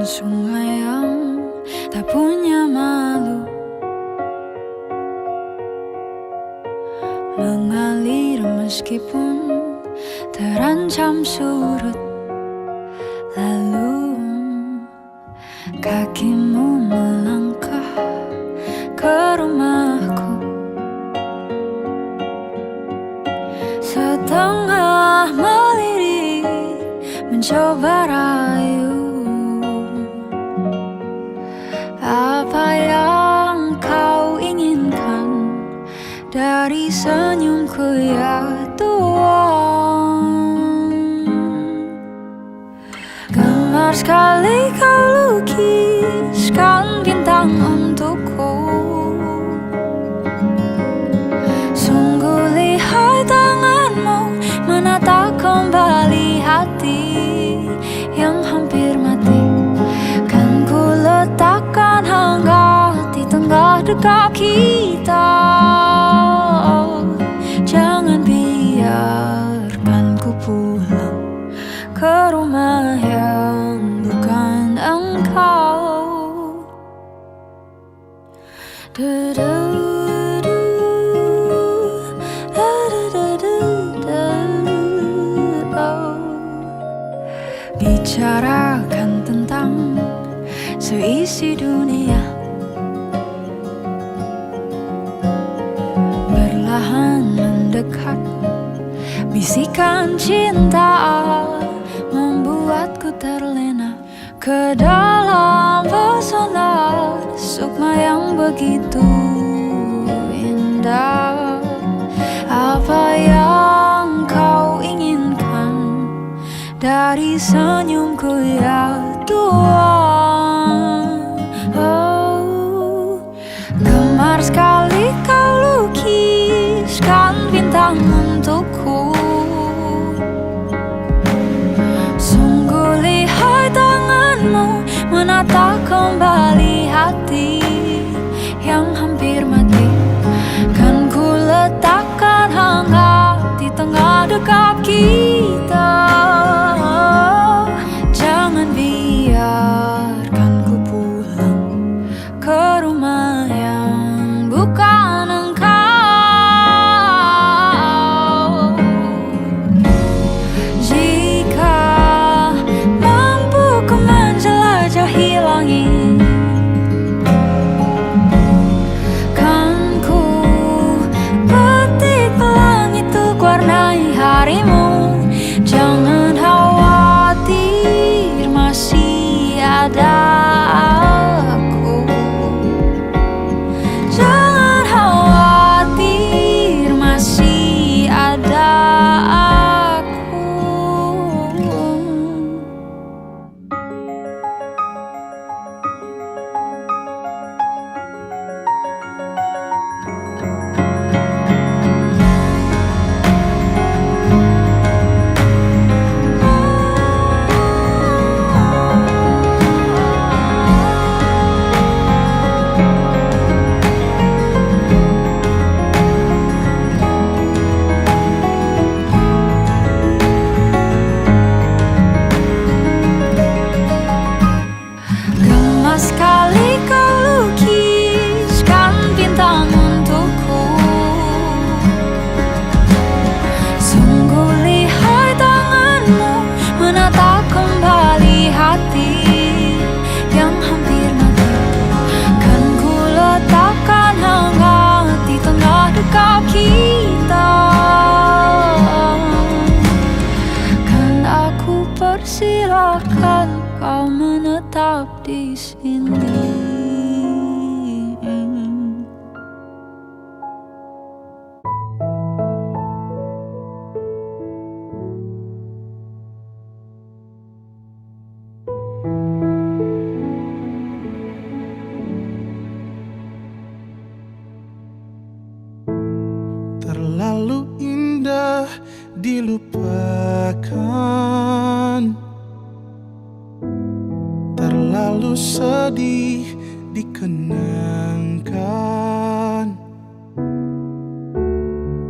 sungai yang tak punya malu, mengalir meskipun terancam surut. Lalu kakimu melangkah ke rumahku, setengah melirik mencoba rayu. Apa yang kau inginkan dari senyumku ya Tuhan? Gemar sekali kau lukiskan bintang untukku. Sungguh lihai tanganmu menata kembali hati yang hampir mati. Kan ku letakkan hangat di tengah dekap kita. Jangan biarkan ku pulang ke rumah yang bukan engkau. Bicarakan tentang seisi dunia, berlahan mendekat. Bisikan cinta membuatku terlena ke dalam pesona sukma yang begitu indah. Apa yang kau inginkan dari senyumku ya Tuhan? Oh, gemar sekali kau lukiskan bintang untukku. Sungguh lihai tanganmu menata kembali hati yang hampir mati. Kan ku letakkan hangat di tengah dekap kita. Jangan biarkan ku pulang ke rumah yang bukan engkau. Jika mampu ku menjelajahi langit, kan ku petik pelangi untuk warnai harimu. Jangan khawatir, masih ada aku. Jangan khawatir, masih ada aku. Gemas sekali kau lukiskan bintang untukku. Sungguh lihai tanganmu menata kembali hati yang hampir mati. Kan ku letakkan hangat di tengah dekap kita. Kan aku persilakan kau menetap di sini. Terlalu indah dilupakan, terlalu sedih dikenangkan.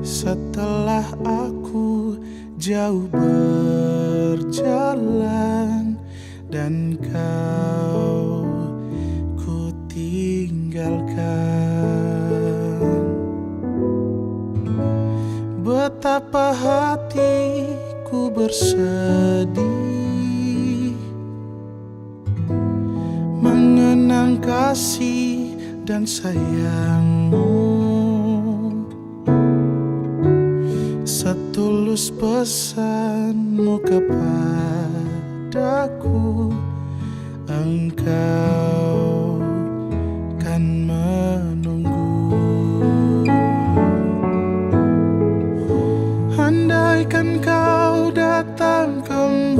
Setelah aku jauh berjalan dan kau ku tinggalkan. Betapa hatiku bersedih mengenang kasih dan sayangmu, setulus pesanmu kepadaku, engkau kan menunggu. Andaikan kau datang kembali,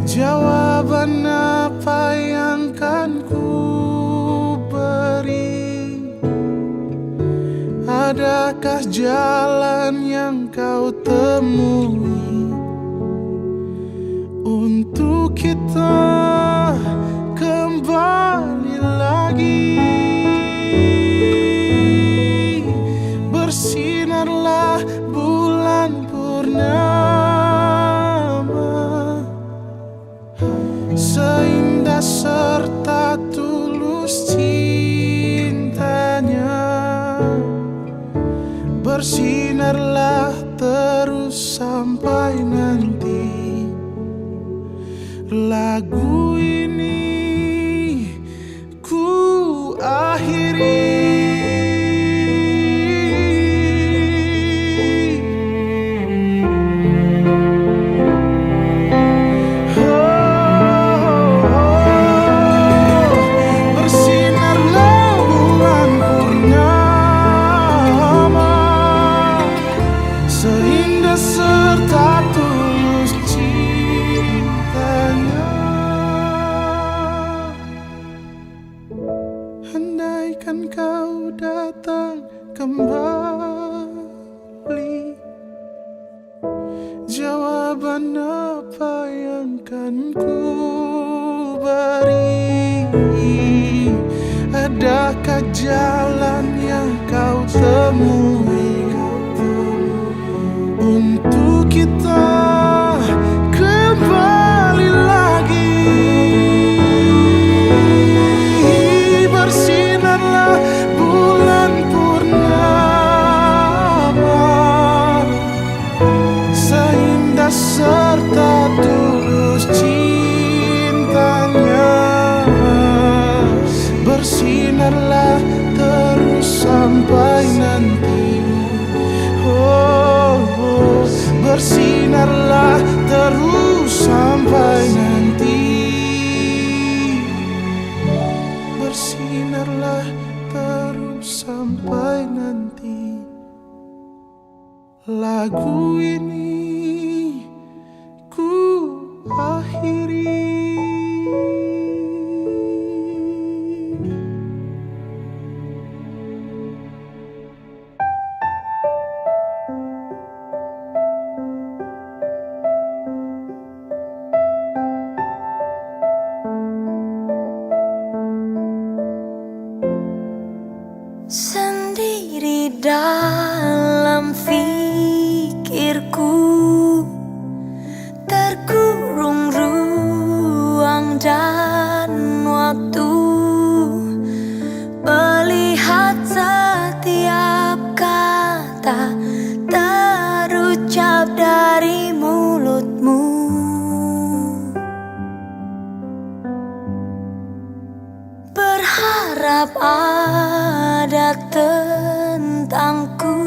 jawaban apa yang kan ku beri? Adakah jalan yang kau temui untuk kita kembali lagi? Bersinarlah bulan purnama, seindah serta tulus cintanya. Bersinarlah terus sampai nanti lagu ini ku akhiri. Seindah serta tulus cintanya. Andaikan kau datang kembali, jawaban apa yang kan ku beri? Adakah jalan yang kau temui untuk kita kembali lagi? Bersinarlah bulan purnama, seindah serta tulus cintanya. Bersinarlah terus sampai nanti. Bersinarlah terus sampai nanti. Bersinarlah terus sampai nanti. Lagu ini ku akhiri. Sendiri dalam fikirku, terkurung ruang dan waktu, melihat setiap kata terucap dari mulutmu. Berharap ada tentangku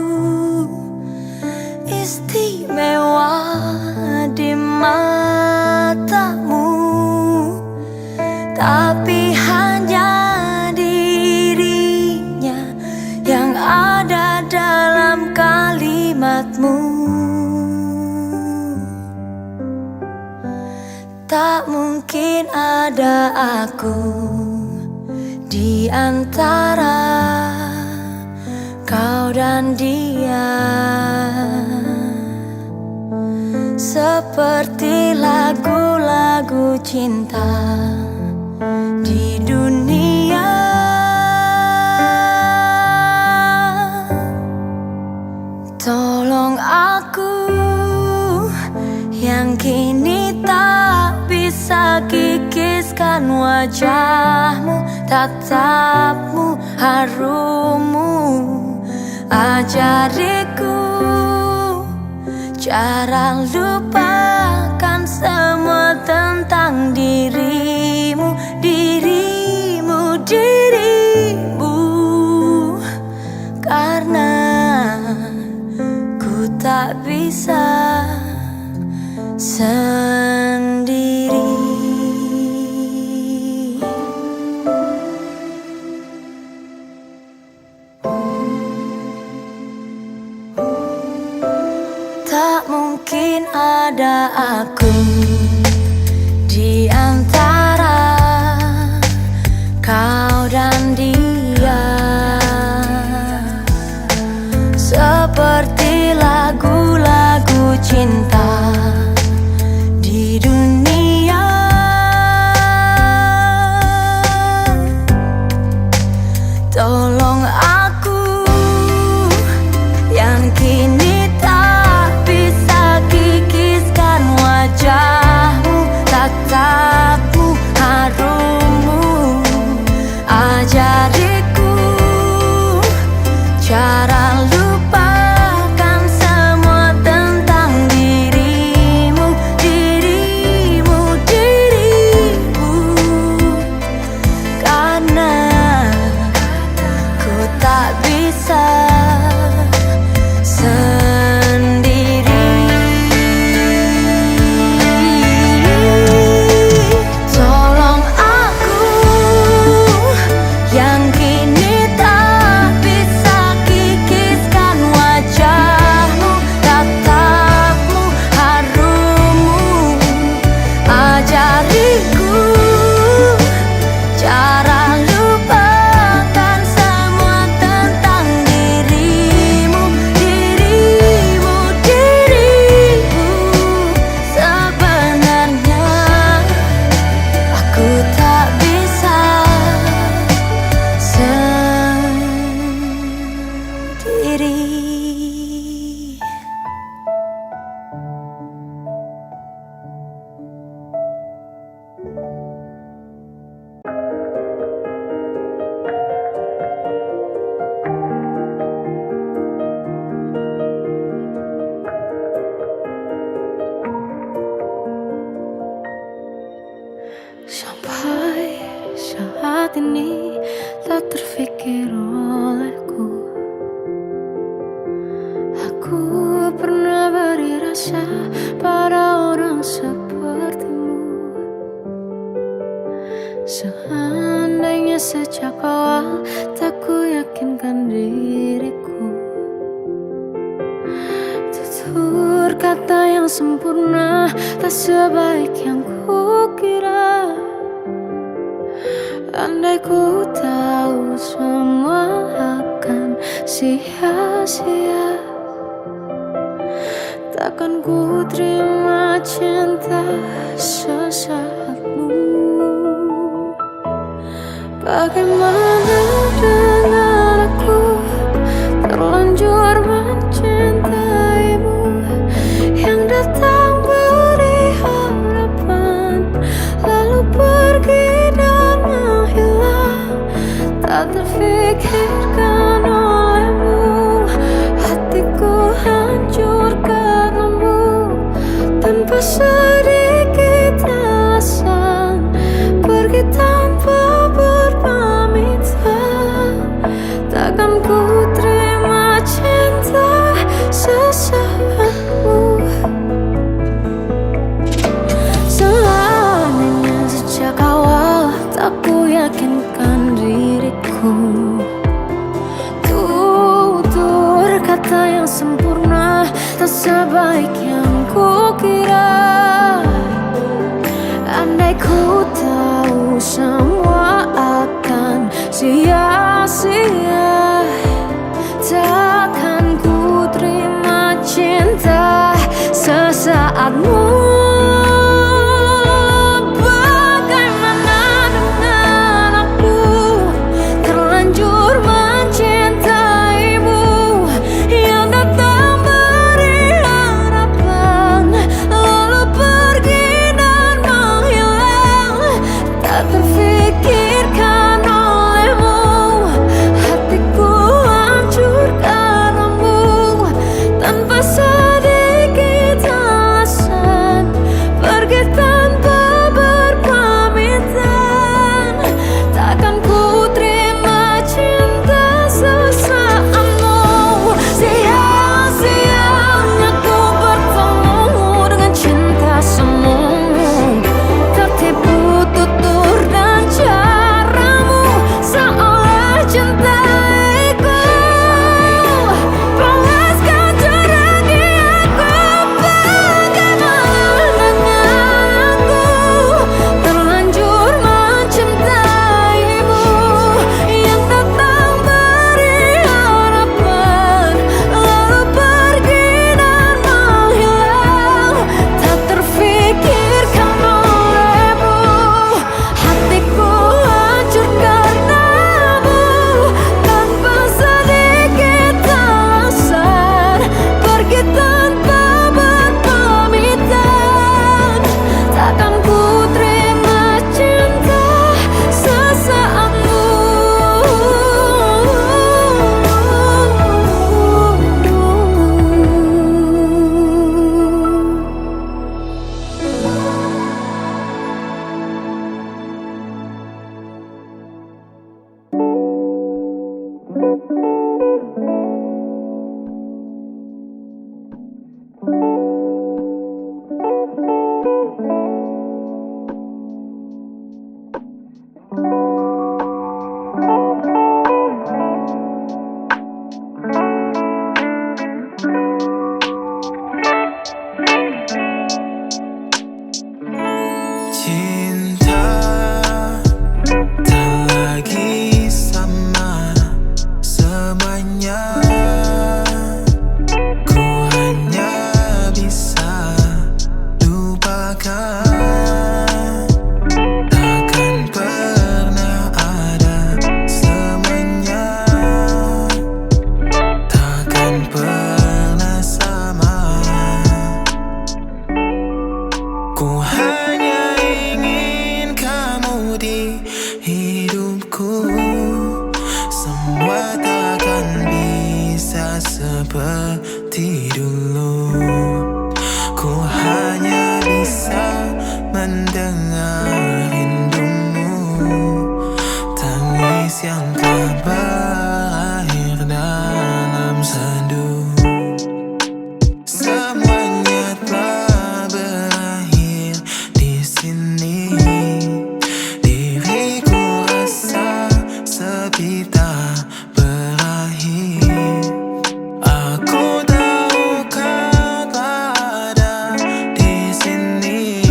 istimewa di matamu, tapi hanya dirinya yang ada dalam kalimatmu. Tak mungkin ada aku di antara kau dan dia, seperti lagu-lagu cinta di dunia. Tolong aku tatapmu, harummu. Ajariku cara lupakan semua tentang dirimu, dirimu, dirimu. Karena ku tak bisa sendiri. Tak mungkin ada aku di antara kau dan dia, seperti lagu-lagu cinta di dunia. Tolong aku yang kini tak bisa kikiskan wajahmu, tatapmu, harummu. Ajariku cara lupakan semua tentang dirimu, dirimu, dirimu. Karena ku tak bisa sendiri. Tolong aku yang kini tak bisa kikiskan wajahmu, tatapmu, harummu. Ajariku cara lupakan semua tentang dirimu, dirimu, dirimu. Sebenarnya aku tak bisa sendiri. Sampai saat ini tak terfikir olehku, aku pernah beri rasa pada orang sepertimu. Seandainya sejak awal tak ku yakinkan diriku, tutur kata yang sempurna tak sebaik yang ku kira. Andai ku tahu semua akan sia-sia, takkan ku terima cinta sesaatmu. Bagaimana dengan aku terlanjur mencintaimu, yang datang beri harapan lalu pergi dan menghilang. Tak terfikirkan olehmu, hatiku hancur karenamu. Tanpa sedikit alasan pergi tanpa berpamitan, takkan ku terima cinta sesaatmu. Seandainya sejak awal tak ku yakinkan diriku, Cinta tak lagi sama semuanya. Ku hanya bisa lupakan. Takkan pernah ada semuanya. Takkan pernah sama. Ku hanya ingin kamu di hidupku. Semua takkan bisa seperti dulu. Ku hanya bisa mendengar rindumu. Tangis yang tak berakhir dalam sendu. Semuanya telah berakhir di sini. Diriku rasa sepi tak berakhir. Aku tahu kau tak ada di sini,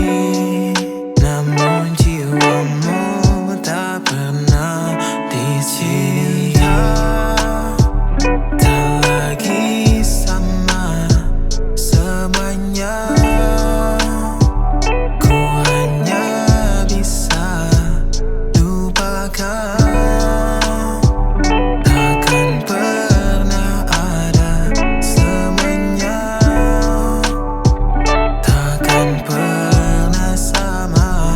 namun jiwamu tak pernah di sini. Tak lagi sama semuanya. Ku hanya bisa lupakan. Takkan pernah ada semuanya. Takkan pernah sama.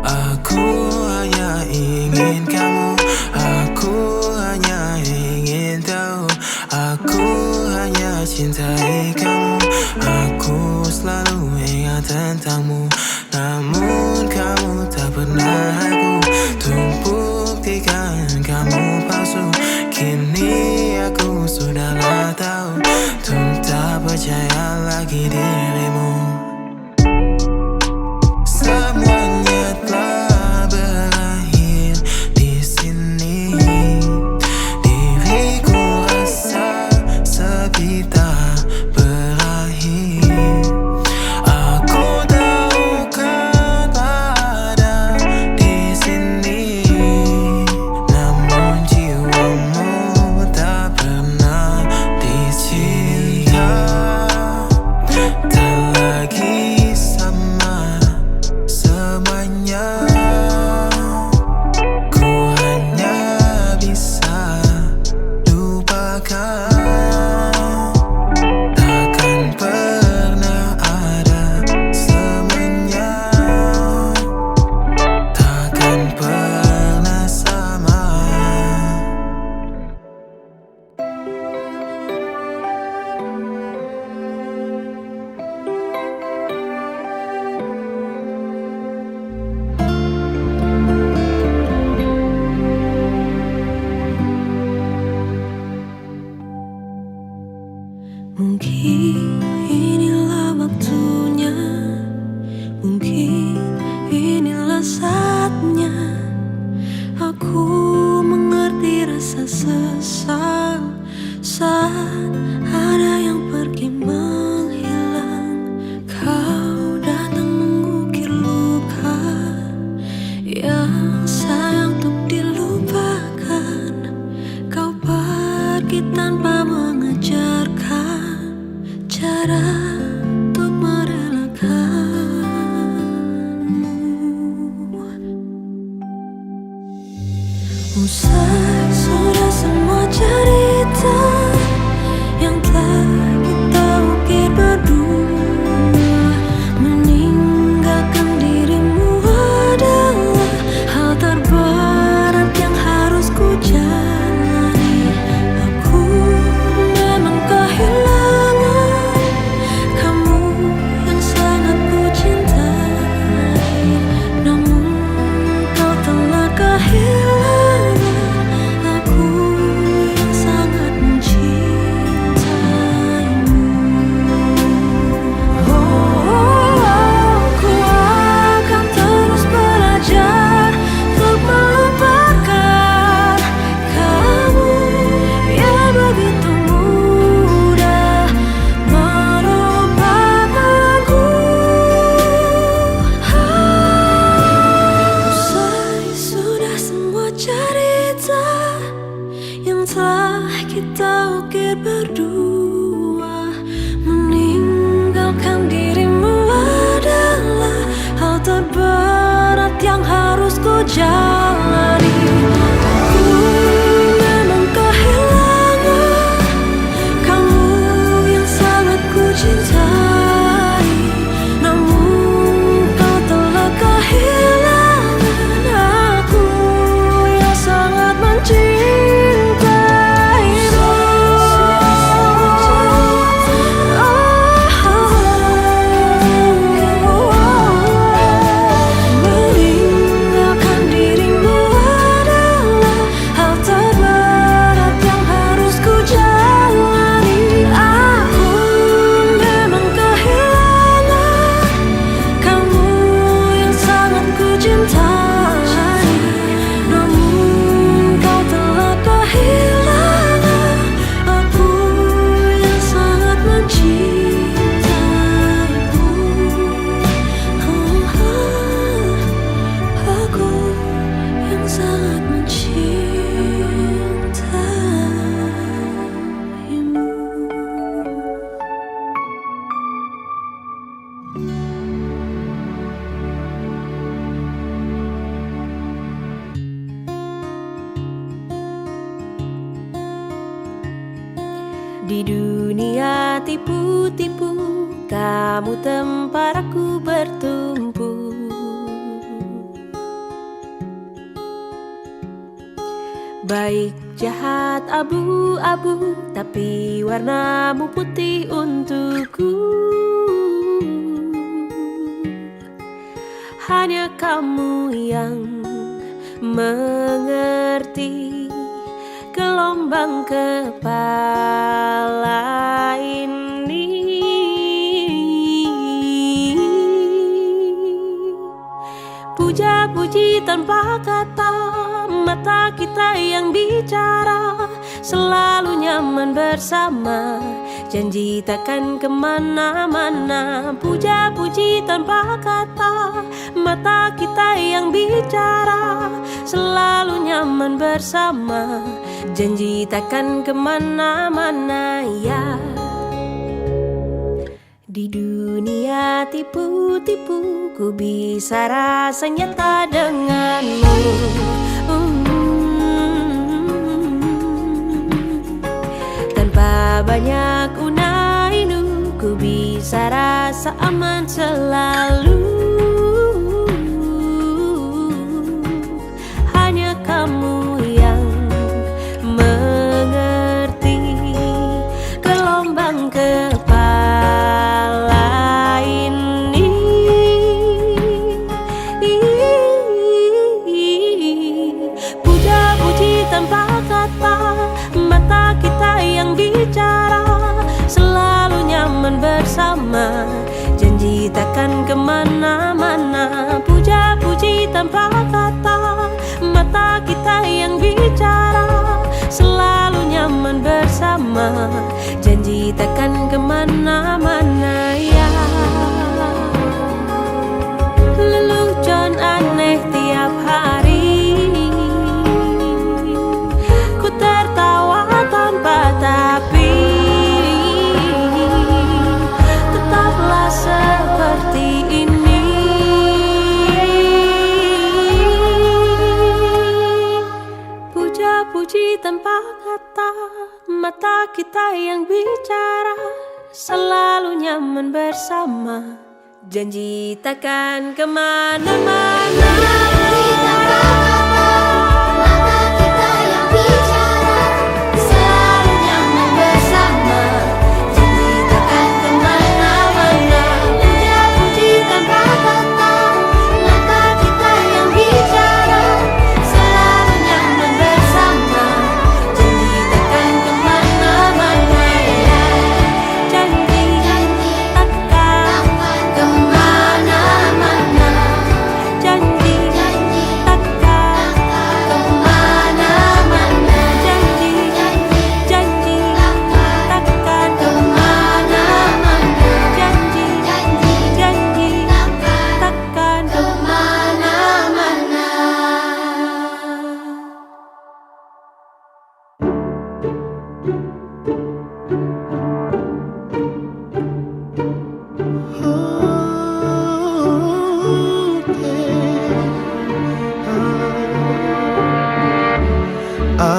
Aku hanya ingin kamu. Aku hanya ingin tahu. Aku hanya cintai kamu. Aku selalu ingat tentangmu. Namun kamu tak pernah aku untuk buktikan kamu palsu. Kini aku sudahlah tahu untuk tak percaya lagi dirimu. Semuanya telah berakhir di sini. Diriku rasa sepi tak berakhir. Aku tahu kau tak ada di sini, namun jiwamu tak pernah di sini. Tak lagi sama semuanya. Ku hanya bisa lupakan. Takkan pernah ada semuanya. Takkan pernah sama. Mungkin inilah waktunya, mungkin inilah saatnya. Aku mengerti rasa sesal saat ada yang pergi menghilang. Kau datang mengukir luka yang sayang untuk dilupakan. Kau pergi tanpa mengajarkan cara untuk merelakanmu. Usai sudah semua cerita yang telah kita ukir berdua. Meninggalkan dirimu adalah hal terberat yang harus ku jalani. Aku memang kehilangan kamu yang sangat ku cintai. Namun kau telah kehilangan aku. kita ukir berdua. Meninggalkan dirimu adalah hal terberat yang harus ku jalani. Aku memang kehilangan kamu yang sangat ku cintai, namun kau telah kehilangan aku yang sangat mencintaimu. Meninggalkan dirimu adalah hal terberat yang harus ku jalani. Aku memang kehilangan kamu yang sangat ku cintai, namun kau telah kehilangan aku yang sangat mencintaimu. Aku yang sangat mencintaimu. Di dunia tipu-tipu, kamu tempat aku bertumpu. Baik jahat abu-abu, tapi warnamu putih untukku. Hanya kamu yang mengerti gelombang kepala ini. Puja-puji tanpa kata, mata kita yang bicara, selalu nyaman bersama, janji takkan kemana-mana. Puja-puji tanpa kata, mata kita yang bicara, selalu nyaman bersama, janji takkan kemana-mana ya. Di dunia tipu-tipu, ku bisa rasa nyata denganmu. Tanpa banyak unai-unu, ku bisa rasa aman selalu. Hanya kamu yang mengerti gelombang kepala ini. Puja-puji tanpa kata, mata kita yang bicara, selalu nyaman bersama, janji takkan kemana-mana. Puja-puji tanpa kata, mata kita yang bicara, selalu nyaman bersama, janji takkan kemana-mana ya. Lelucon aneh tiap hari, ku tertawa tanpa tapi, tetaplah seperti ini. Puja-puji tanpa kata, mata kita yang bicara, selalu nyaman bersama, janji takkan kemana-mana. Janji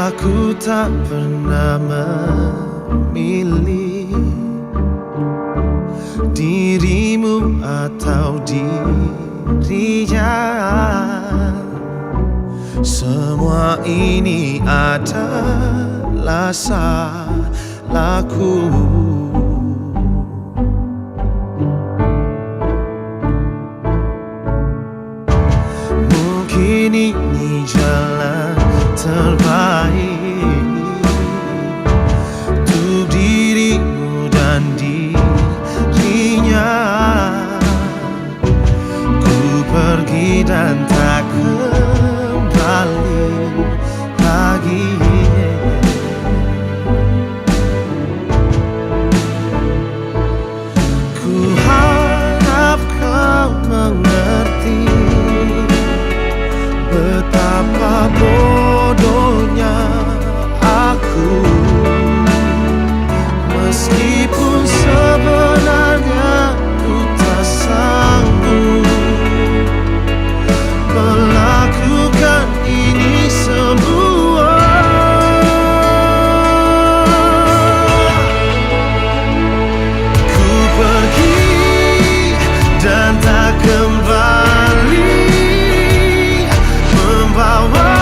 Aku tak pernah memilih dirimu atau dirinya. Semua ini adalah salahku. Mungkin ini jalan terbaik untuk dirimu dan dirinya. Ku pergi dan tak kembali lagi. Ku harap kau mengerti betapa bodohnya aku, meskipun sebenarnya ku tak sanggup melakukan ini semua. Ku pergi dan tak kembali, membawa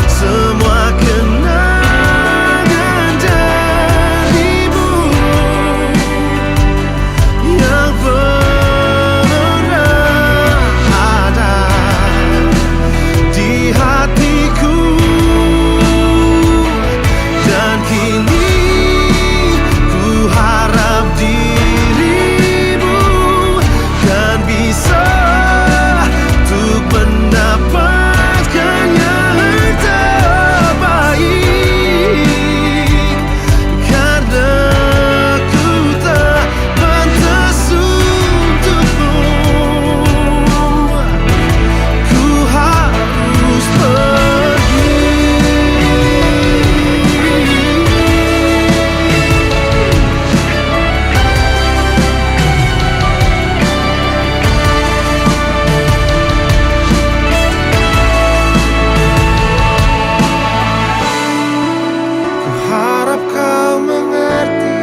semua kenangan darimu yang pernah ada di hatiku. Dan kini ku harap dirimu kan bisa untuk mendapatkan yang terbaik, karena ku tak pantas untukmu. Ku harus pergi. Ku harap kau mengerti,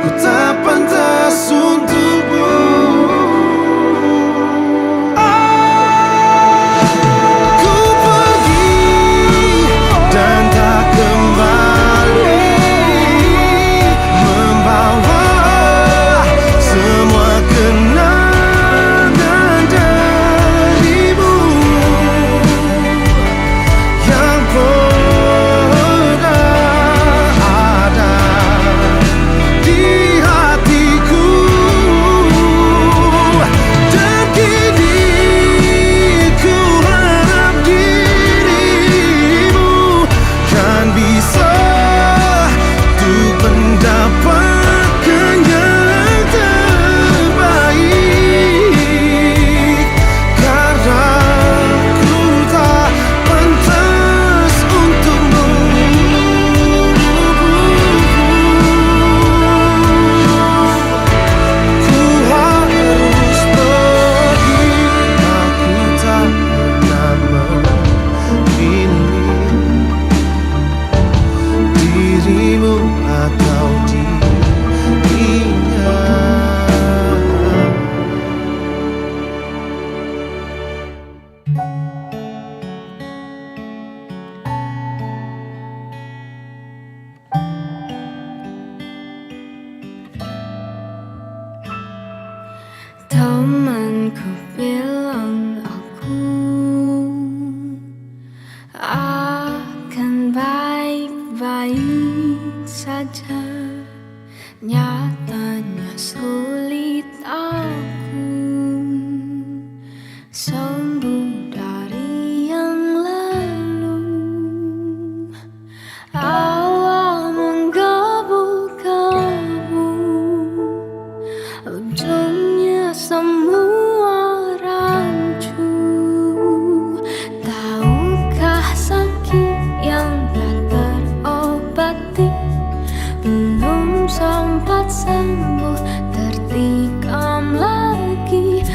ku tak pantas untukmu. Ku pergi dan tak kembali, membawa semua kenangan darimu yang pernah ada di hatiku. Dan kini ku harap dirimu kan bisa untuk mendapatkan yang terbaik, karena ku tak pantas untukmu. Ku harus pergi, aku tak pernah memilih dirimu atau dirinya. Temanku bilang aku akan baik-baik saja. Nyatanya sulit aku sembuh dari yang lalu. Awal menggebu-gebu, ujungnya semua rancu. Tahukah sakit yang tak terobati belum sempat sembuh, tertikam lagi.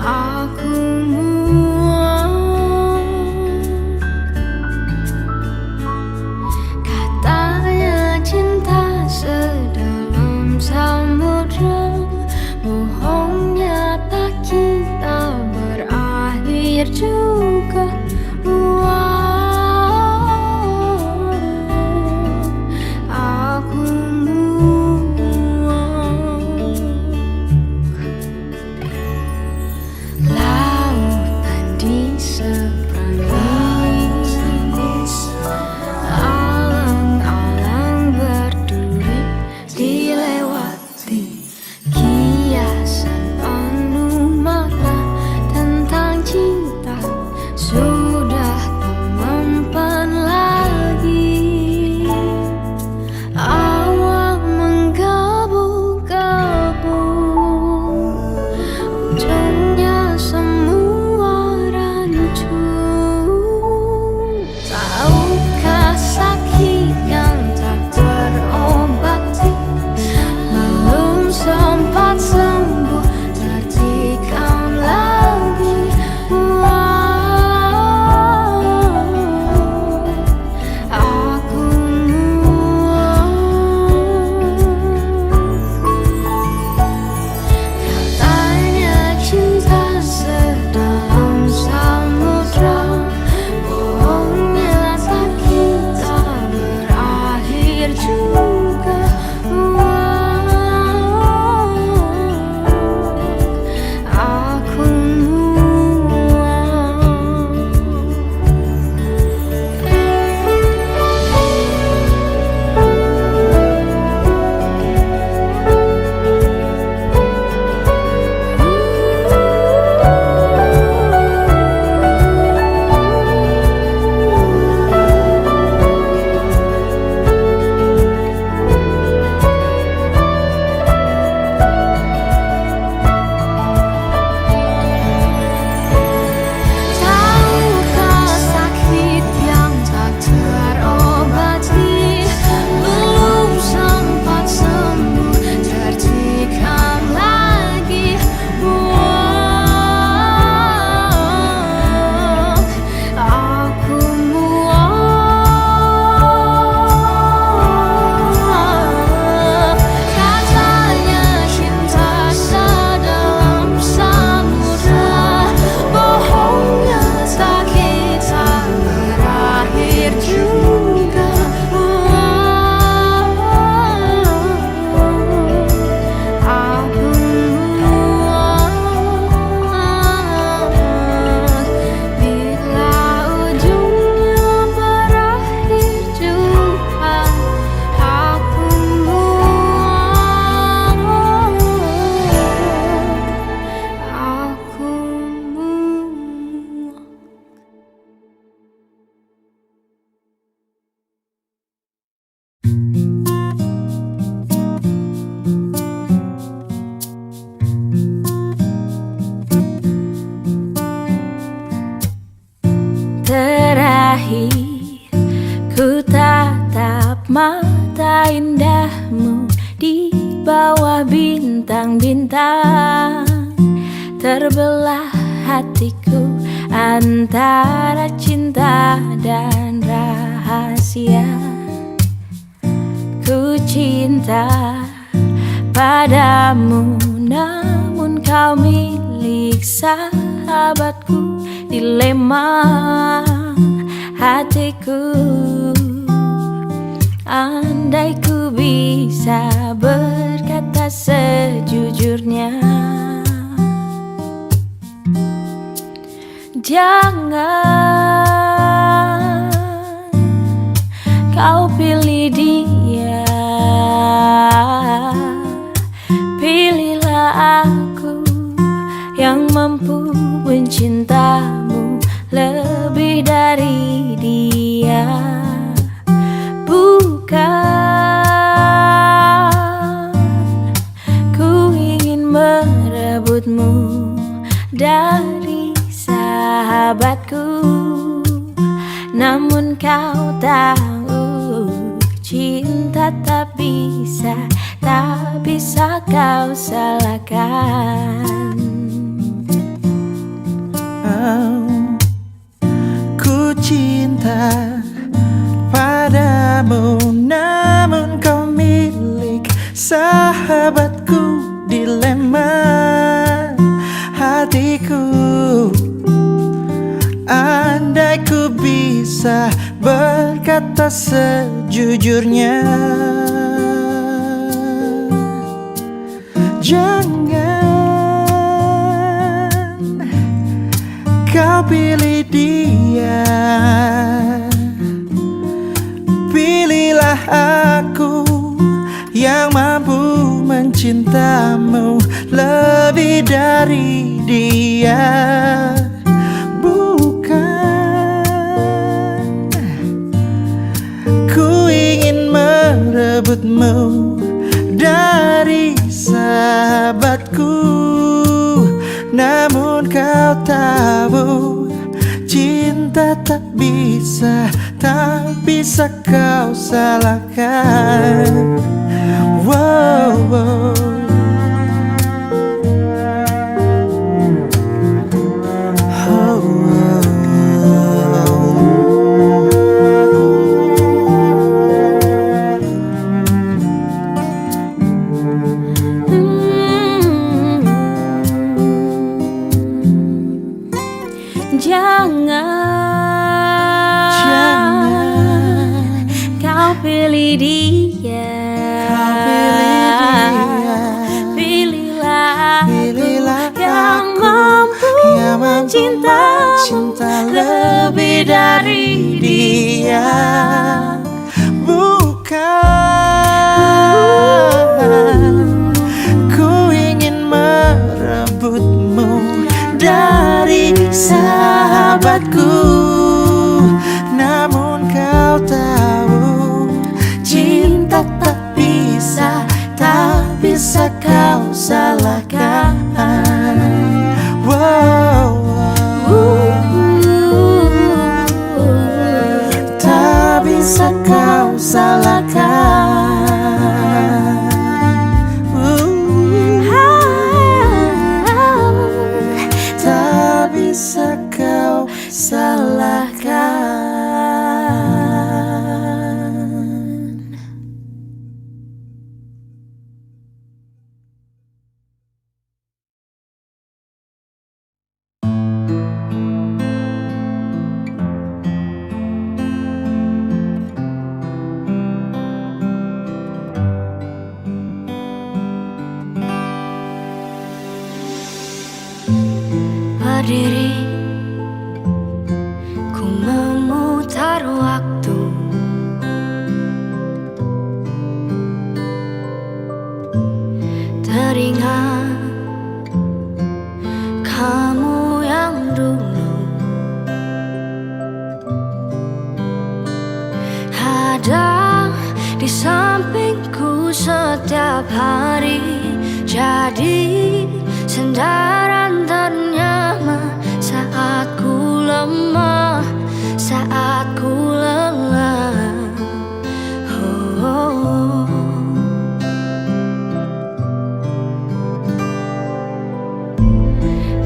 Aku berakhir juga. Aku muak. Lautan di seberang, alang-alang berduri dilewati, kiasan penuh makna tentang cinta sudah tak mempan lagi. Awang menggebu-gebu, ujungnya semua rancu. Tahukah sakit yang tak terobati, belum sempat sembuh tertikam lagi. Aku muak. Katanya cinta sedalam samudra, bohongnya tak kita berakhir juga. Aku tahukah sakit yang tak terobati, belum sempat sembuh tertikam lagi. Aku muak. Katanya cinta sedalam samudra, bohongnya tak kita berakhir juga. Aku muak. Bila ujungnya berakhir juga, aku muak. Aku muak. Terakhir ku tatap mata indahmu di bawah bintang-bintang, terbelah hatiku antara cinta dan rahasia. Ku cinta padamu, namun kau milik sahabatku. Dilema hatiku, andai ku bisa berkata sejujurnya. Jangan kau pilih dia, pilihlah aku yang mampu mencintamu lebih dari dia. Bukan ku ingin merebutmu dari sahabatku, namun kau tahu cinta tak bisa kau salahkan. Ku cinta padamu, namun kau milik sahabatku. Dilema hatiku, bisa berkata sejujurnya. Jangan kau pilih dia, pilihlah aku yang mampu mencintamu lebih dari dia. Bukan ku ingin merebutmu dari sahabatku, namun kau tahu cinta tak bisa kau salahkan. Wow, wow. Oh, Jangan kau pilih dia, pilihlah aku yang mampu mencintamu lebih dari dia. Bukan ku ingin merebutmu dari sahabatku, namun kau tahu cinta tak bisa kau salahkan. Wow, tak bisa kau salahkan. Tak bisa kau salahkan. Berdiri, ku memutar waktu, teringat kamu yang dulu ada di sampingku setiap hari, jadi sandaran ternyaman saat ku lemah, saat ku lelah. Oh, oh, oh.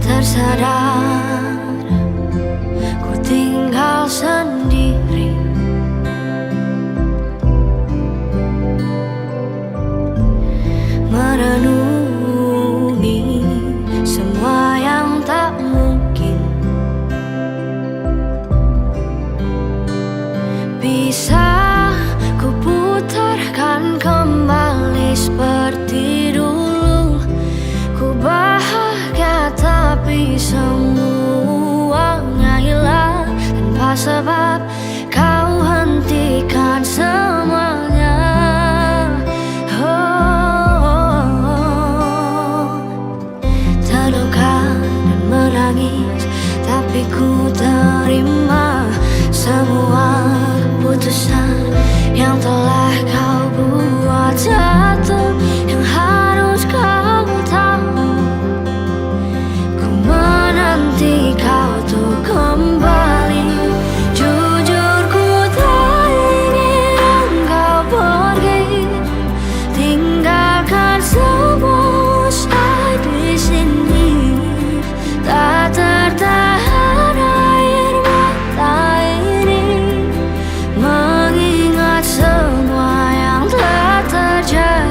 Tersadar ku tinggal sendiri, merenungi semua yang tak mungkin bisa ku putarkan kembali seperti dulu. Ku bahagia tapi semuanya hilang tanpa sebab kau hentikan semuanya. Tapi ku terima semua keputusan yang telah kau buat. Satu yang harus kau tahu, ku menanti kau tuh kembali. Jujur ku tak ingin engkau pergi, tinggalkan semua usai di sini. Tak tertahan air mata ini mengingat semua yang telah terjadi.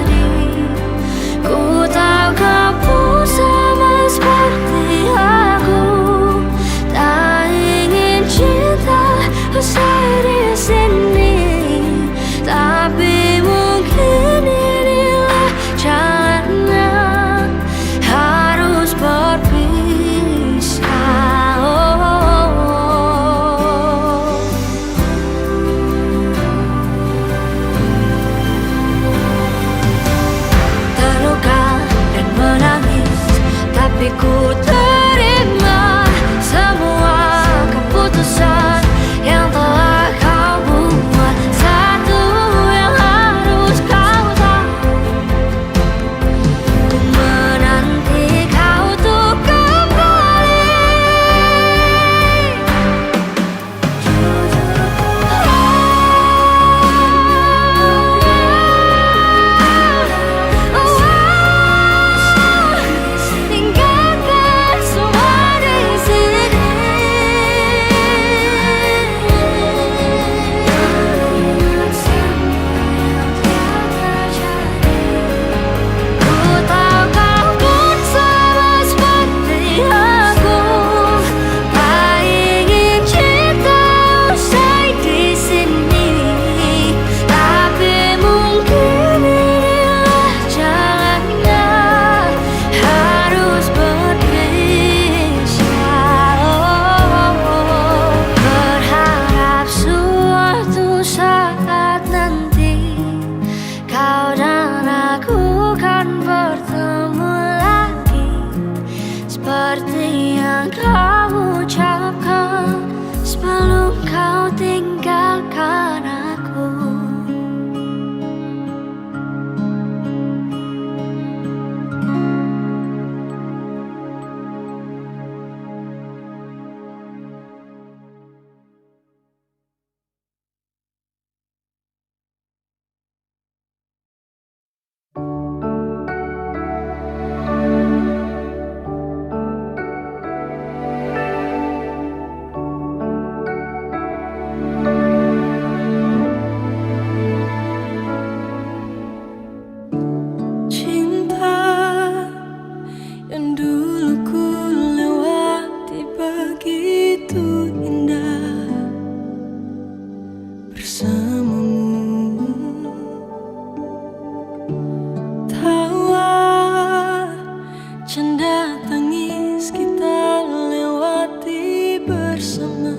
bersama.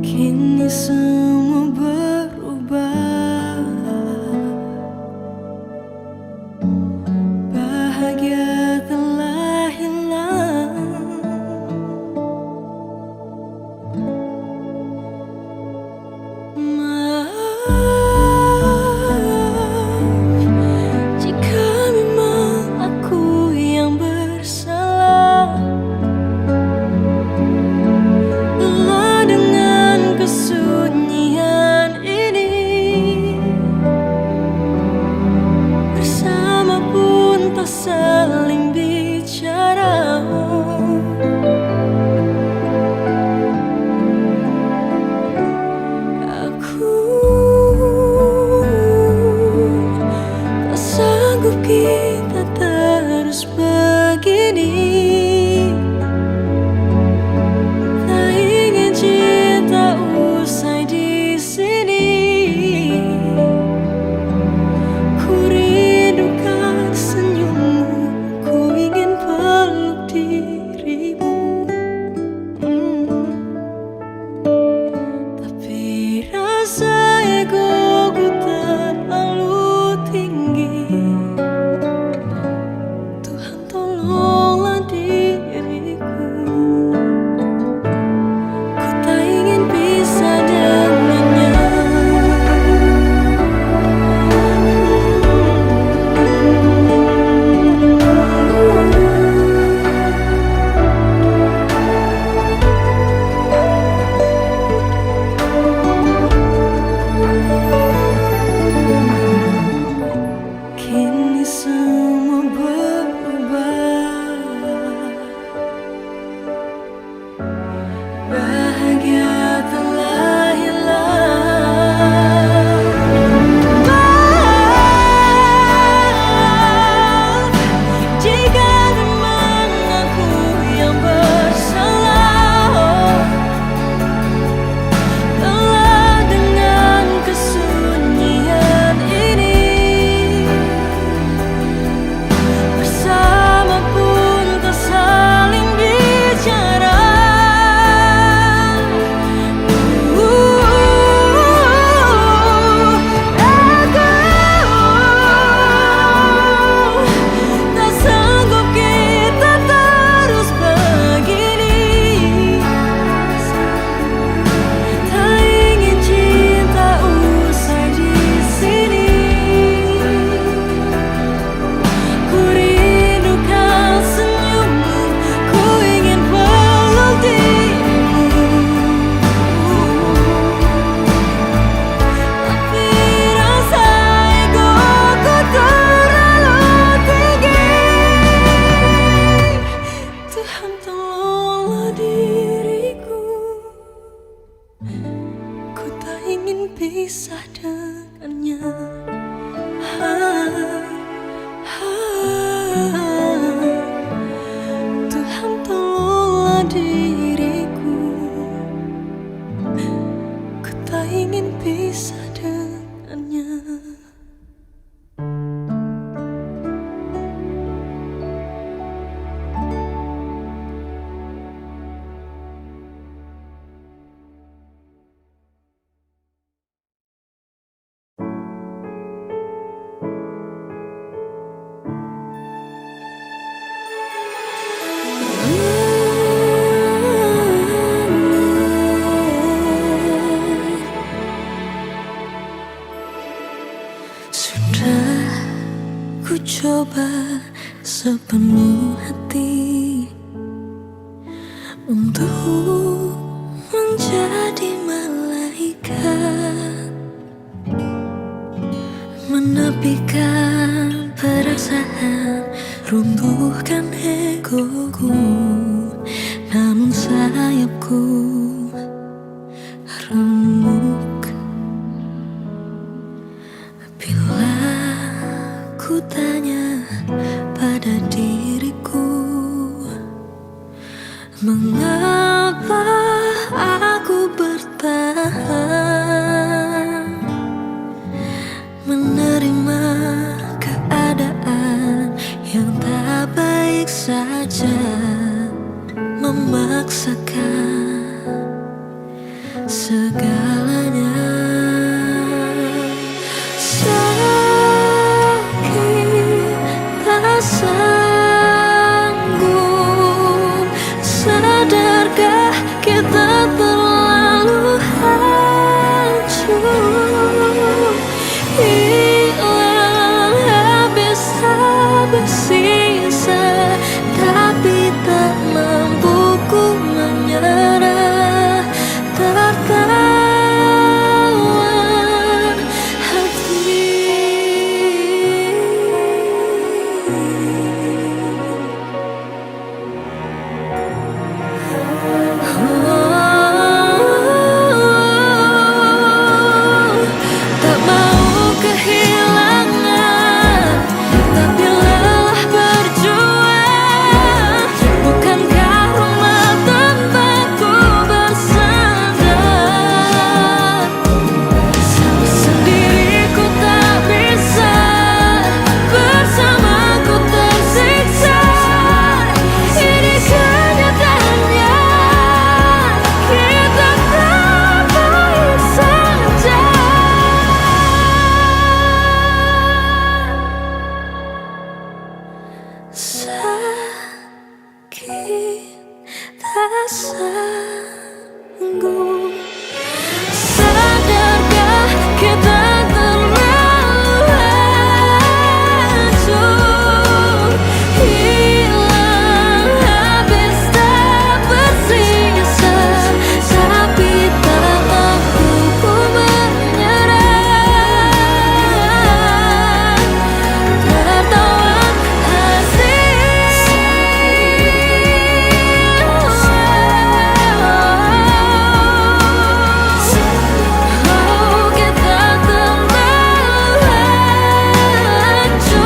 Kini semua berubah, bahagia telah hilang. Maaf jika memang aku yang bersalah. Lelah dengan kesunyian ini, bersama pun tak saling bicara. Aku tak sanggup kita terus begini. Tak ingin cinta usai di sini. Ku rindukan senyummu, ku ingin peluk dirimu. Tapi rasa egoku terlalu tinggi. Tuhan tolonglah diriku. Ku tak ingin pisah dengannya. Kini semua berubah, bahagia telah hilang. Maaf jika memang aku yang bersalah. Lelah dengan kesunyian ini, bersama pun tak saling bicara. Tak sanggup kita terus begini. Tak ingin cinta usai di sini. Ku rindukan senyummu, ku ingin peluk dirimu. Tapi rasa egoku terlalu tinggi. Tuhan tolonglah diriku. Ku tak ingin pisah dengannya. Tuhan tolonglah diriku. Ku tak ingin pisah dengannya. Sudah ku coba sepenuh hati untuk menjadi malaikat, menepikan perasaan, runtuhkan egoku. Namun sayapku remuk bila ku tanya pada diriku, mengapa aku bertahan menerima keadaan baik-baik saja, memaksakan segalanya. Sakit tak sanggup, sadarkah kita terlalu hancur, hilang habis tak bersisa, tapi tak mampu ku menyerah, tertawan hati. Tak mau kehilangan, tapi lelah berjuang. Bukankah rumah tanpaku bersandar? Sendiriku tak bisa, bersamaku tersiksa. Ini kenyataannya, kita terbaik saja. Sakit tak sanggup, sadarkah kita terlalu hancur, hilang habis tak bersisa, tapi tak mampu ku menyerah, tertawan hati. Oh, kita terlalu hancur,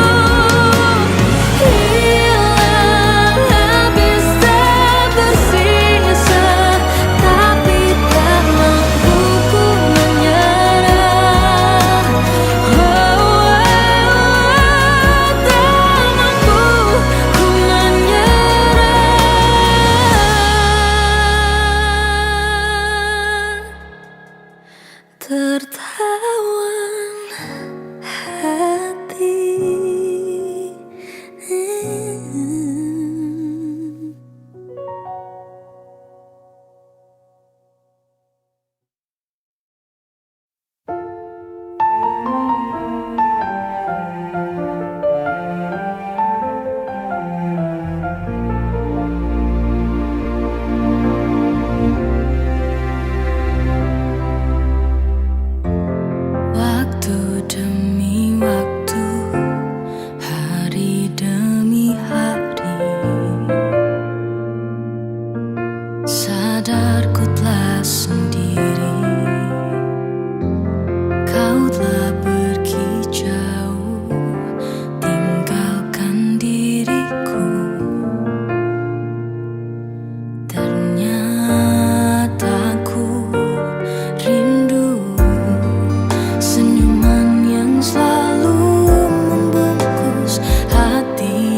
hilang habis tak bersisa, tapi tak mampu ku menyerah. Tak mampu ku menyerah, tertawan hati. Waktu demi waktu, hari demi hari, sadarku telah sendiri. Kau telah pergi jauh, tinggalkan diriku. Ternyata ku rindu senyuman yang selalu membungkus hati.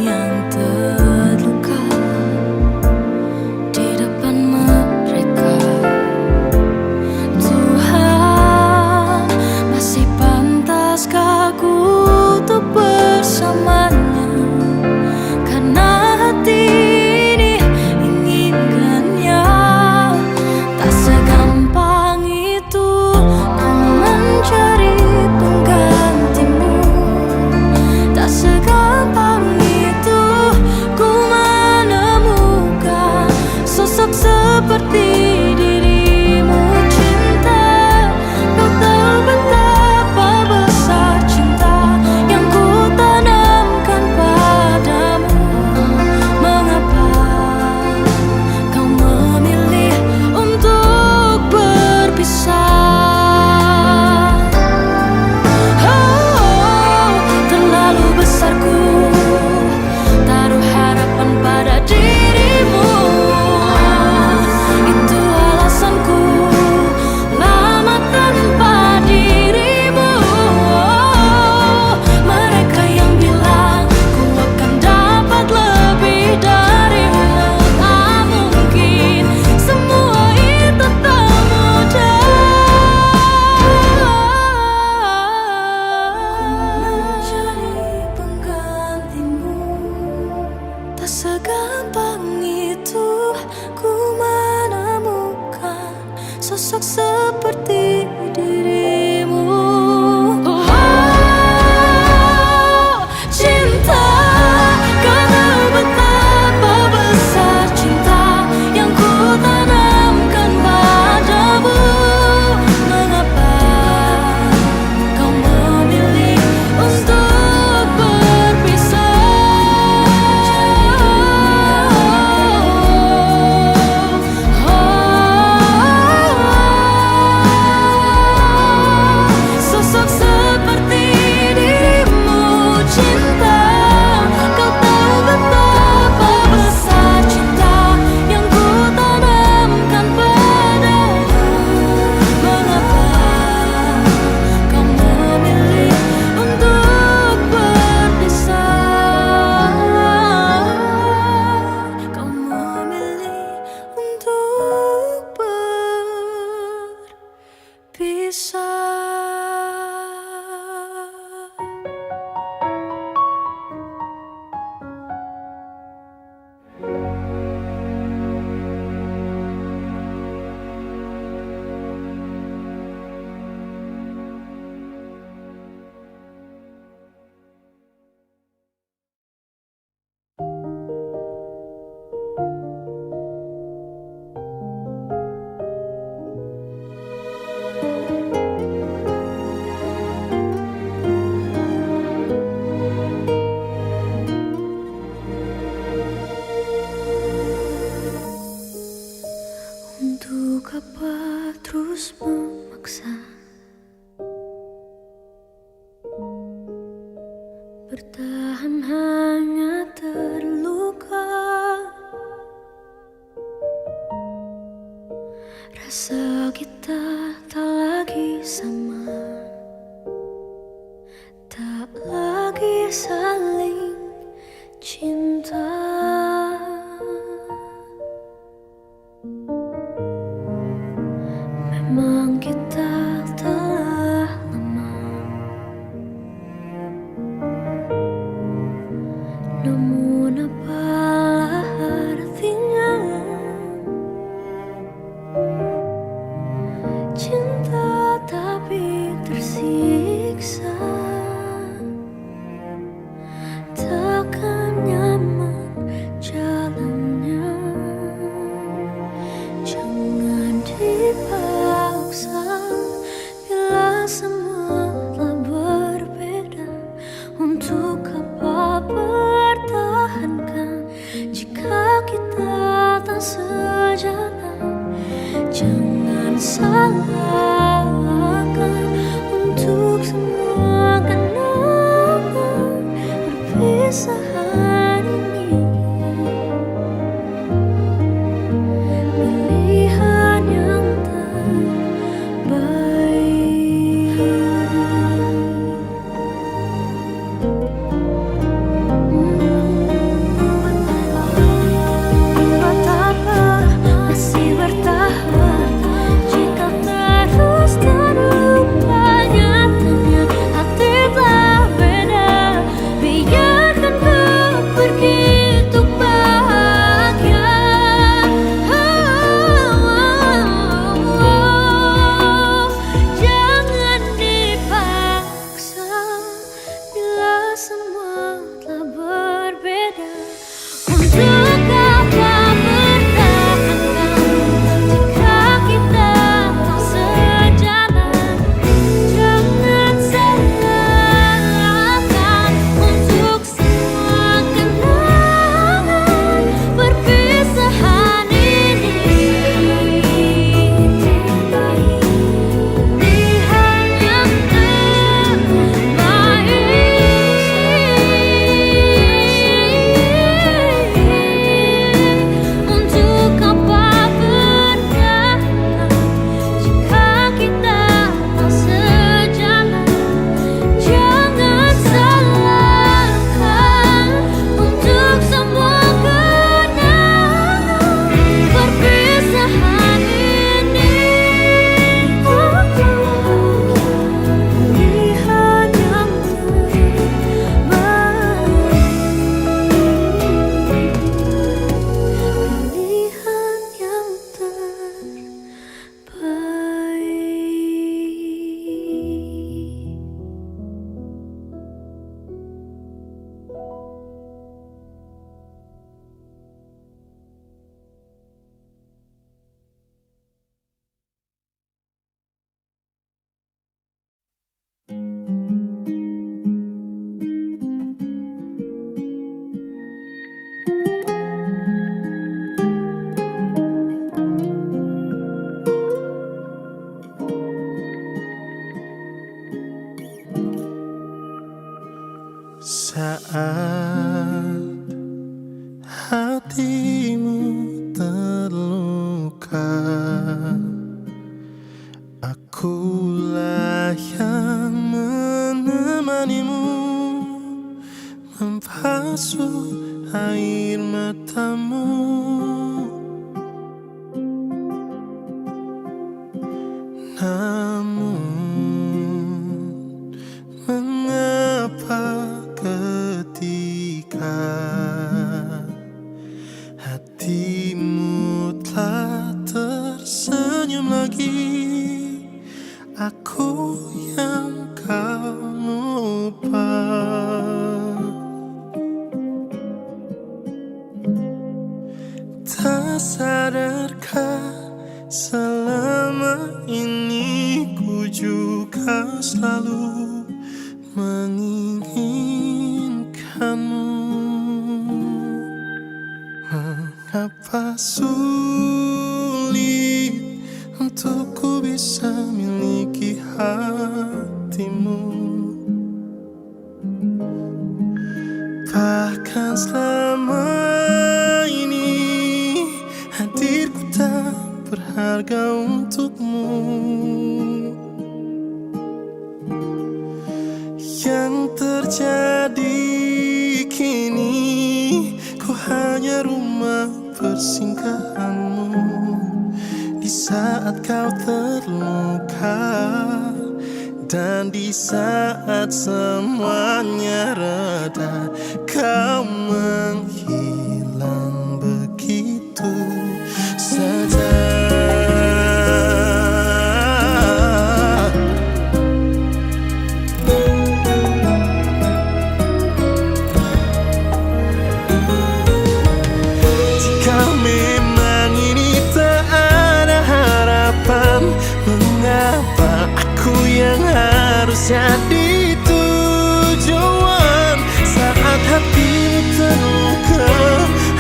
Segampang itu ku menemukan sosok seperti dirimu. Oh, cinta, kau tahu betapa besar cinta yang ku tanamkan padamu. Mengapa kau memilih untuk berpisah? Sosok seperti dirimu, cinta, kau tahu betapa besar cinta yang ku tanamkan padamu. Mengapa kau memilih untuk berpisah? Kau memilih untuk berpisah. Untuk apa terus memaksa bertahan hanya terluka? Rasa kita tak lagi sama, tak lagi saling cinta. Memang kita telah lama, namun apalah artinya cinta tapi tersiksa? Takkan nyaman jalannya, jangan dipaksa. Bila semua telah berbeda, untuk apa pertahankan hatimu terluka, akulah yang menemanimu, membasuh air matamu. Namun mengapa ketika hatimu telah tersenyum lagi, aku yang kau lupa. Tak sadarkah selama ini ku juga selalu menginginkanmu. Mengapa sulit untuk ku bisa miliki hatimu, bahkan selama ini hadirku tak berharga untukmu. Yang terjadi kini, ku hanya rumah persinggahanmu di saat kau terluka, dan di saat semuanya reda, kau menghilang begitu saja. Jika memang ini tak ada harapan, mengapa aku yang harus jadi tujuan? Saat hatimu terluka,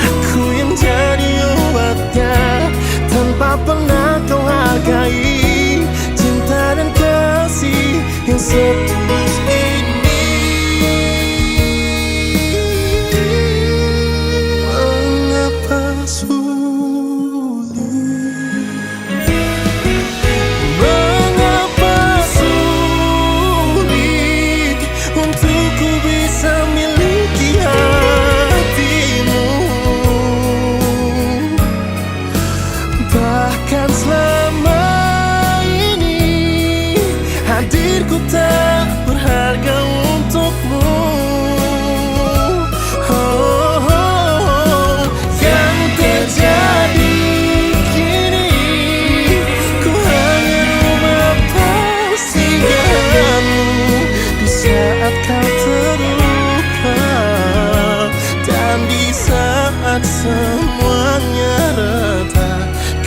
aku yang jadi obatnya, tanpa pernah kau hargai cinta dan kasih yang setulus ini. Mengapa sulit, mengapa sulit untuk ku bisa miliki hatimu, bahkan selama ini hadirku tak berharga untukmu. Yang terjadi kini, ku hanya rumah persinggahanmu di saat kau terluka, dan di saat semuanya reda,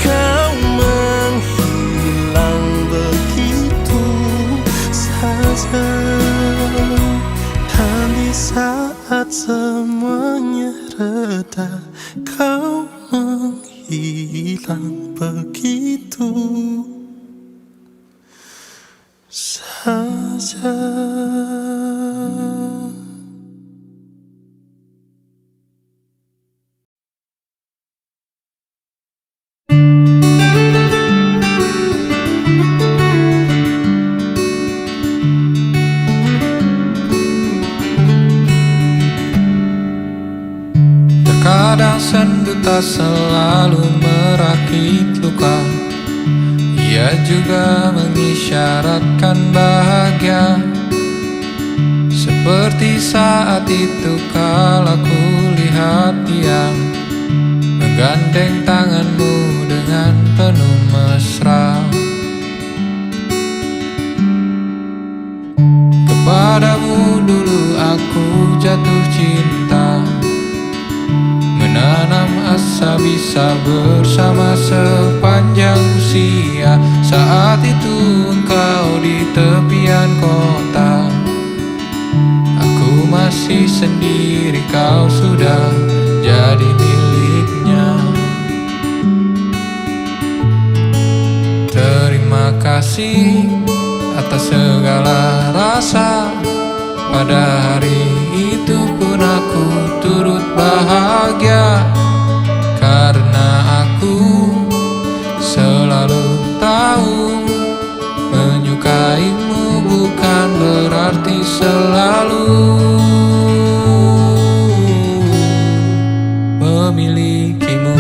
kau menghilang begitu saja. Dan di saat semuanya reda, kau menghilang begitu saja. Terkadang sendu tak selalu merakit luka, ia juga mengisyaratkan bahagia. Seperti saat itu kala ku lihat dia menggandeng tanganmu dengan penuh mesra. Kepadamu dulu aku jatuh cinta, menanam asa bisa bersama sepanjang usia. Saat itu engkau di tepian kota, aku masih sendiri, kau sudah jadi miliknya. Terima kasih atas segala rasa, pada hari itu ku pun aku turut bahagia, karena aku selalu tahu menyukaimu bukan berarti selalu memilikimu.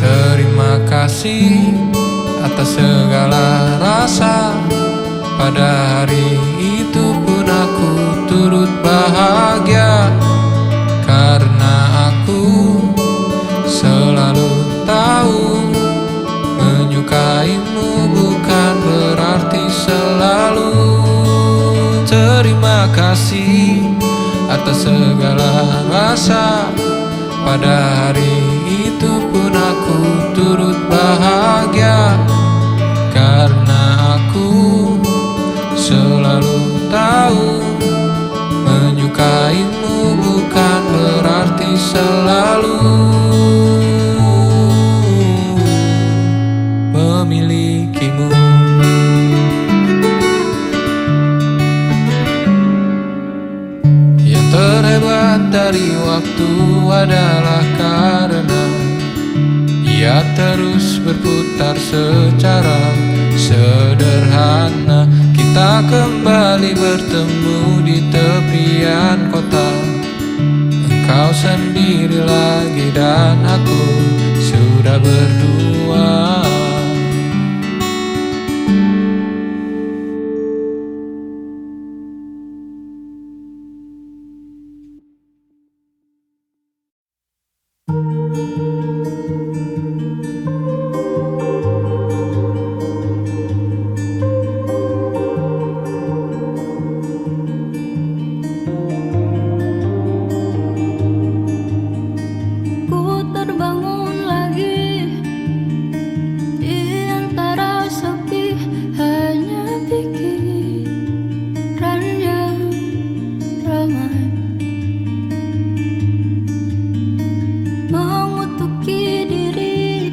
Terima kasih atas segala rasa. Pada hari itu pun aku turut bahagia, karena aku selalu tahu menyukaimu bukan berarti selalu. Terima kasih atas segala rasa. Pada hari itu pun aku turut bahagia, karena aku selalu tahu menyukaimu bukan berarti selalu memilikimu. Yang terhebat dari waktu adalah karena ia terus berputar secara sederhana. Kita kembali bertemu di tepian kota. Engkau sendiri lagi dan aku sudah berdua. Ku terbangun lagi di antara sepi, hanya pikiran yang ramai mengutuki diri,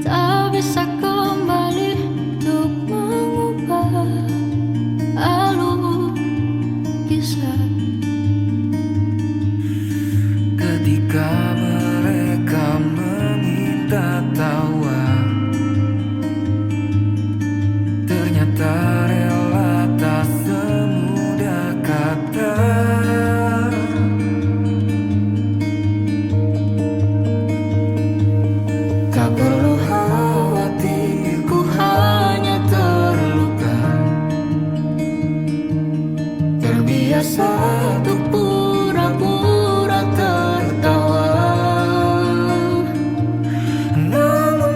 tak bisa kembali untuk mengubah alur kisah. Ketika mereka meminta tawa, ternyata rela tak semudah kata. Tak perlu khawatir, ku hanya terluka, terbiasa untuk pura-pura tertawa. Namun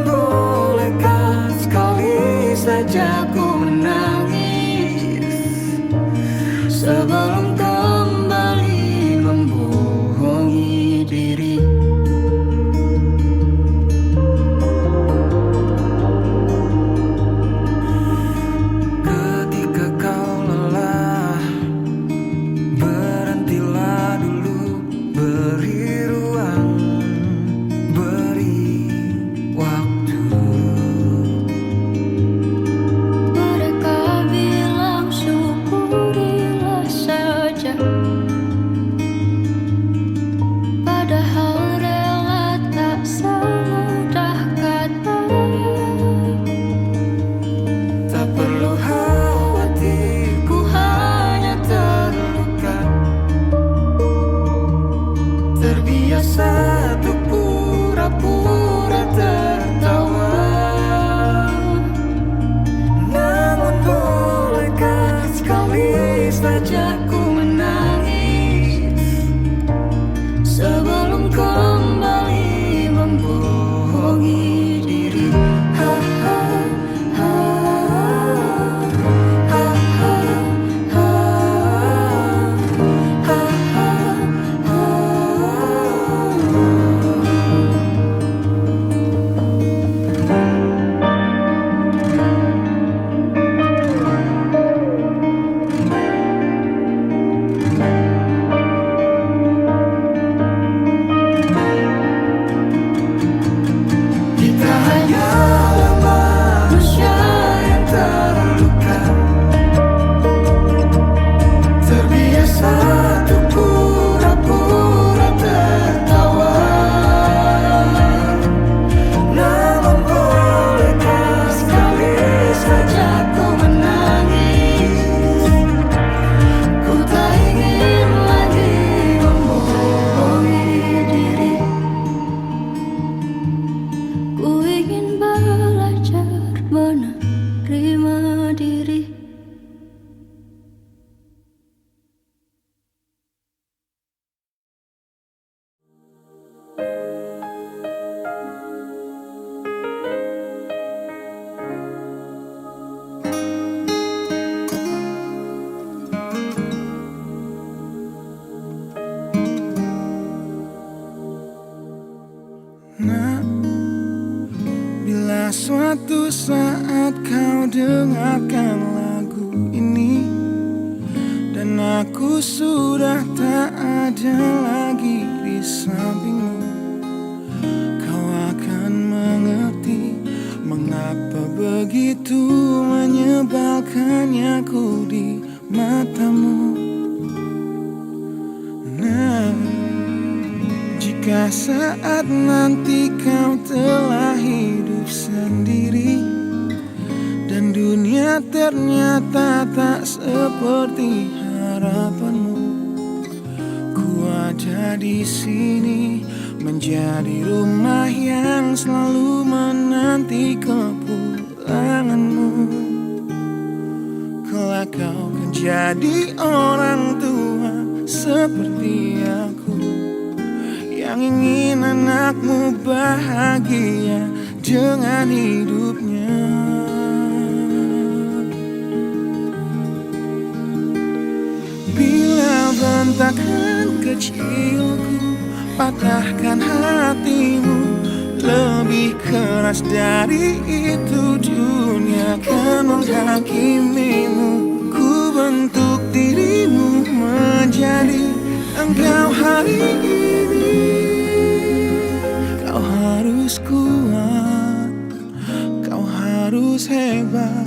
Jika suatu saat kau dengarkan lagu ini dan aku sudah tak ada lagi di sampingmu, kau akan mengerti mengapa begitu menyebalkannya ku di matamu. Nah, jika saat nanti kau telah hidup sendiri dan dunia ternyata tak seperti harapanmu, ku ada di sini menjadi rumah yang selalu menanti kepulanganmu. Kelak kau kan jadi orang tua seperti aku, yang ingin anakmu bahagia dengan hidupnya. Bila bentakan kecilku patahkan hatimu, lebih keras dari itu dunia akan menghakimimu. Ku bentuk dirimu menjadi engkau hari ini. Kau harus kuat, kau harus hebat,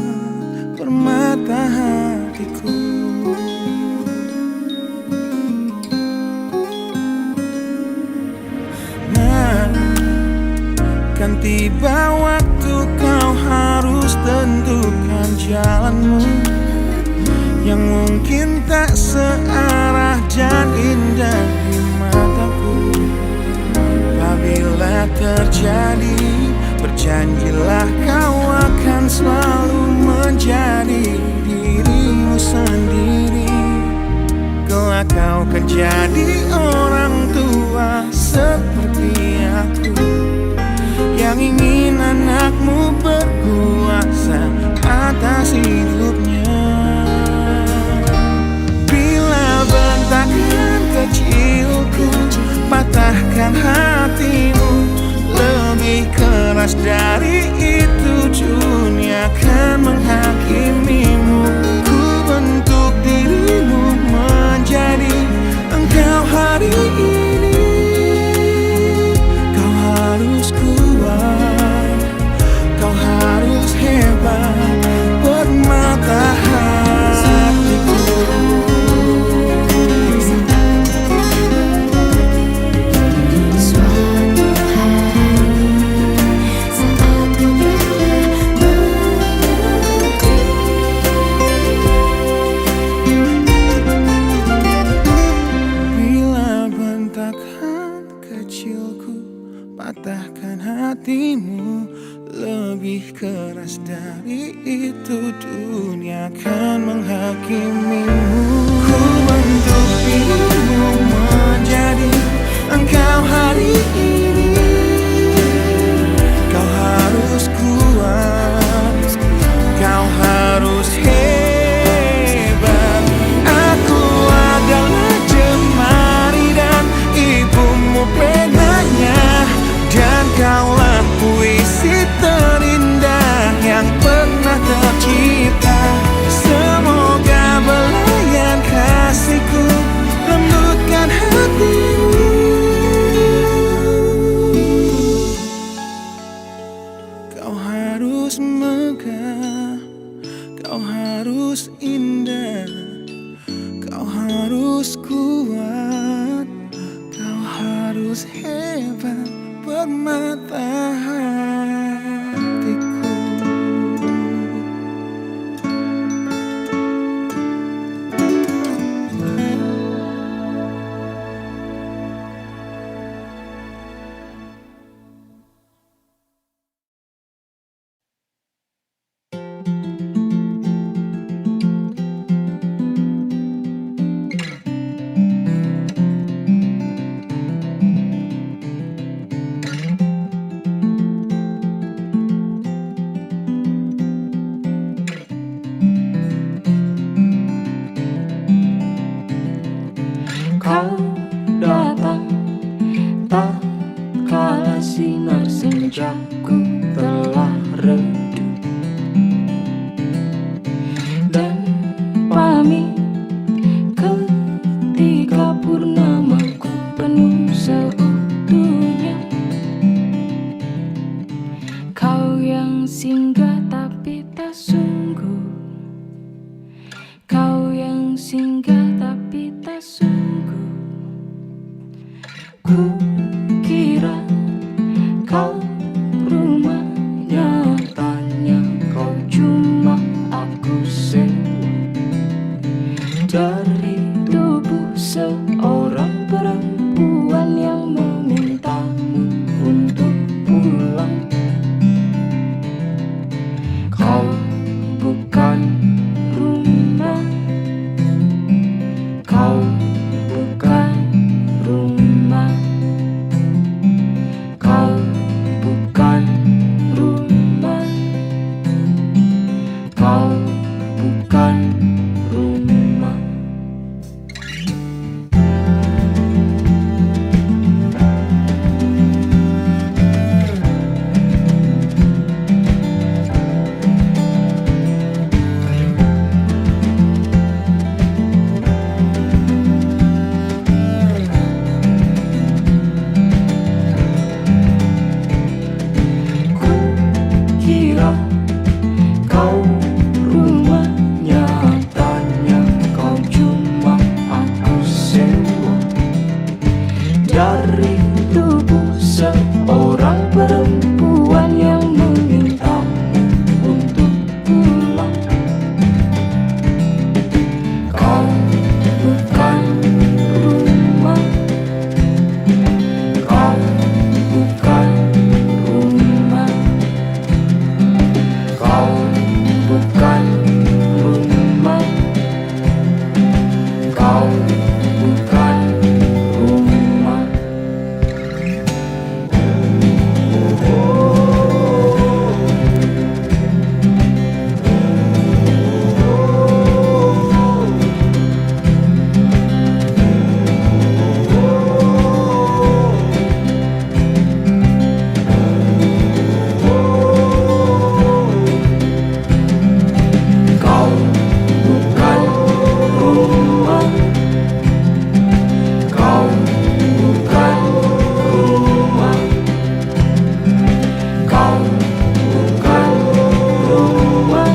permata hatiku. Nah, kan tiba waktu kau harus tentukan jalanmu, yang mungkin tak searah dan indah di mataku. Apabila terjadi, berjanjilah kau akan selalu menjadi dirimu sendiri. Kelak kau kan jadi orang tua seperti aku, yang ingin anakmu berkuasa atas hidupnya. Bentakan kecilku patahkan hatimu, lebih keras dari itu dunia akan menghakimimu. Ku bentuk dirimu menjadi engkau hari ini. Kau harus kuat, kau harus hebat, permata hatiku. Patahkan hatimu, lebih keras dari itu dunia akan menghakimimu. Ku bentuk dirimu menjadi engkau hari ini. Kau harus kuat, kau harus hebat. Aku adalah jemari dan ibumu penanya, dan kaulah puisi terindah yang pernah tercipta. Semoga belayan kasihku lembutkan hatimu. Kau harus megah, kau harus indah, kau harus kuat, kau harus hebat, permata hatiku. redup dan pamit ketika purnamaku penuh seutuhnya. Kau yang singgah tapi tak sungguh, kau yang singgah tapi tak sungguh. Ku kira kau rumah, nyatanya kau cuma aku sewa dari tubuh seorang perempuan yang memintamu untuk pulang. Kau bukan rumah, kau bukan rumah, kau bukan rumah, kau bukan rumah. Kira kau rumah, nyatanya kau cuma aku sewa dari tubuh seorang perempuan yang memintamu untuk pulang. Kau bukan rumah, kau bukan rumah, kau bukan rumah, kau bukan rumah. Kau bukan rumah, kau bukan rumah, kau bukan rumah,